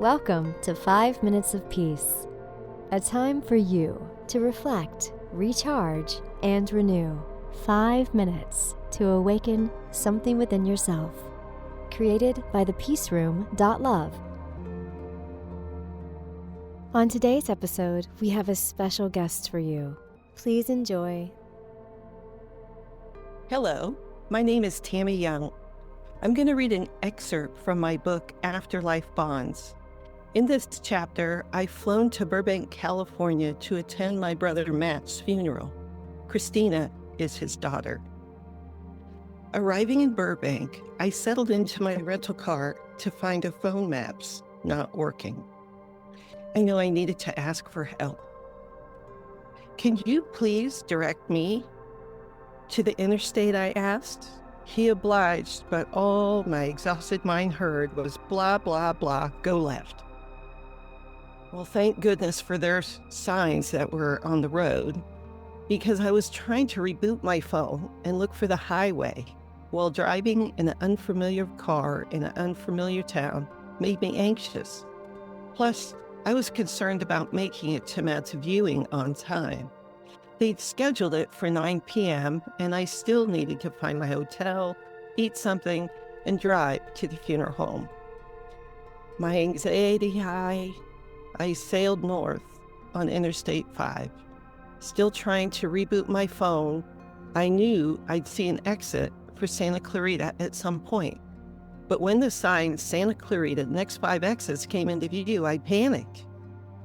Welcome to 5 Minutes of Peace, a time for you to reflect, recharge, and renew. 5 minutes to awaken something within yourself. Created by thepeaceroom.love. On today's episode, we have a special guest for you. Please enjoy. Hello, my name is Tammy Young. I'm going to read an excerpt from my book, Afterlife Bonds. In this chapter, I've flown to Burbank, California to attend my brother Matt's funeral. Christina is his daughter. Arriving in Burbank, I settled into my rental car to find a phone maps not working. I knew I needed to ask for help. Can you please direct me to the interstate, I asked? He obliged, but all my exhausted mind heard was blah, blah, blah, go left. Well, thank goodness for their signs that were on the road, because I was trying to reboot my phone and look for the highway while driving in an unfamiliar car in an unfamiliar town made me anxious. Plus, I was concerned about making it to Matt's viewing on time. They'd scheduled it for 9 p.m., and I still needed to find my hotel, eat something, and drive to the funeral home. My anxiety high, I sailed north on Interstate 5. Still trying to reboot my phone, I knew I'd see an exit for Santa Clarita at some point. But when the sign Santa Clarita, next 5 exits came into view, I panicked.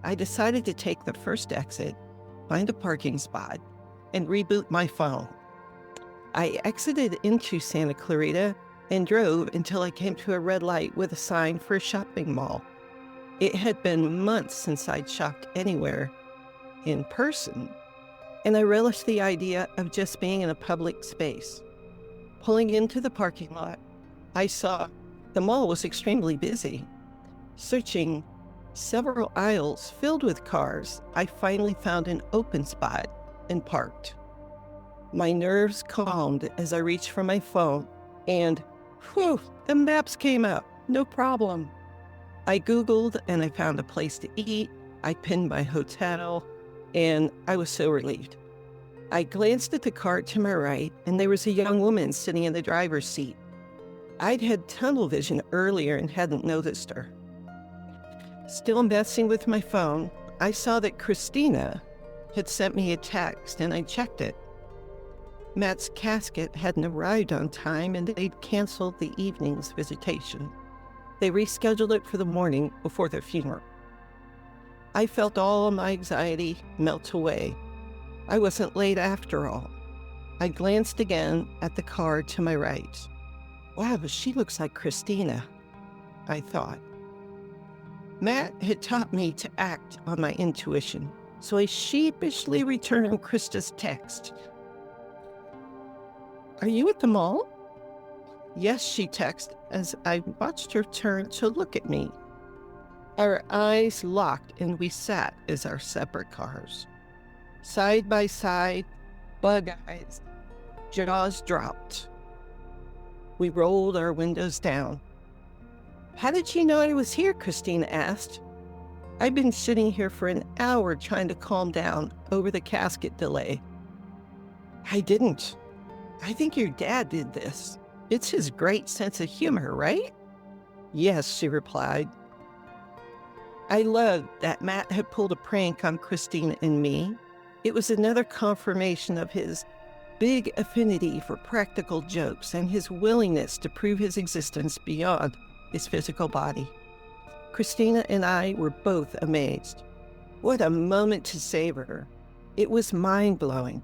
I decided to take the first exit, find a parking spot, and reboot my phone. I exited into Santa Clarita and drove until I came to a red light with a sign for a shopping mall. It had been months since I'd shopped anywhere in person, and I relished the idea of just being in a public space. Pulling into the parking lot, I saw the mall was extremely busy. Searching several aisles filled with cars, I finally found an open spot and parked. My nerves calmed as I reached for my phone, and whew, the maps came up, no problem. I Googled and I found a place to eat. I pinned my hotel, and I was so relieved. I glanced at the car to my right, and there was a young woman sitting in the driver's seat. I'd had tunnel vision earlier and hadn't noticed her. Still messing with my phone, I saw that Christina had sent me a text, and I checked it. Matt's casket hadn't arrived on time, and they'd canceled the evening's visitation. They rescheduled it for the morning before the funeral. I felt all my anxiety melt away. I wasn't late after all. I glanced again at the car to my right. Wow, she looks like Christina, I thought. Matt had taught me to act on my intuition, so I sheepishly returned Krista's text. Are you at the mall? Yes, she texted as I watched her turn to look at me. Our eyes locked and we sat as our separate cars. Side by side, bug eyes, jaws dropped. We rolled our windows down. How did you know I was here? Christina asked. I've been sitting here for an hour trying to calm down over the casket delay. I didn't. I think your dad did this. It's his great sense of humor, right? Yes, she replied. I loved that Matt had pulled a prank on Christina and me. It was another confirmation of his big affinity for practical jokes and his willingness to prove his existence beyond his physical body. Christina and I were both amazed. What a moment to savor. It was mind-blowing.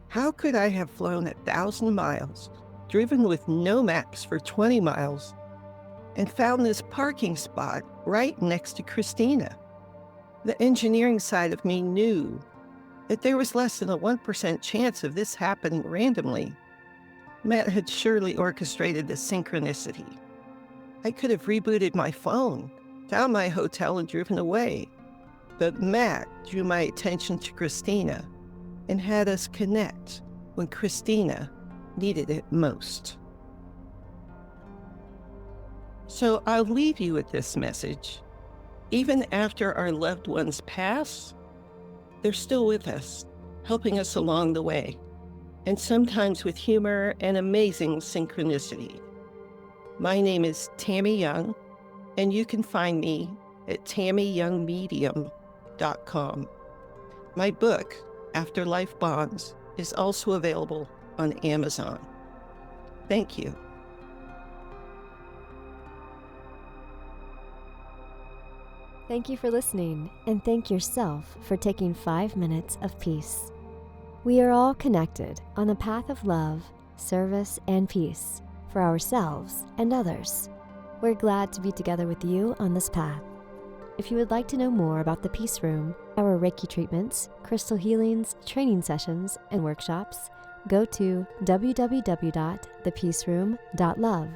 How could I have flown 1,000 miles, driven with no maps for 20 miles, and found this parking spot right next to Christina? The engineering side of me knew that there was less than a 1% chance of this happening randomly. Matt had surely orchestrated the synchronicity. I could have rebooted my phone, found my hotel, and driven away. But Matt drew my attention to Christina and had us connect when Christina needed it most. So I'll leave you with this message. Even after our loved ones pass, they're still with us, helping us along the way, and sometimes with humor and amazing synchronicity. My name is Tammy Young, and you can find me at tammyyoungmedium.com. My book, Afterlife Bonds, is also available on Amazon. Thank you. Thank you for listening, and thank yourself for taking 5 minutes of peace. We are all connected on the path of love, service, and peace for ourselves and others. We're glad to be together with you on this path. If you would like to know more about the Peace Room, our Reiki treatments, crystal healings, training sessions, and workshops, go to www.thepeaceroom.love.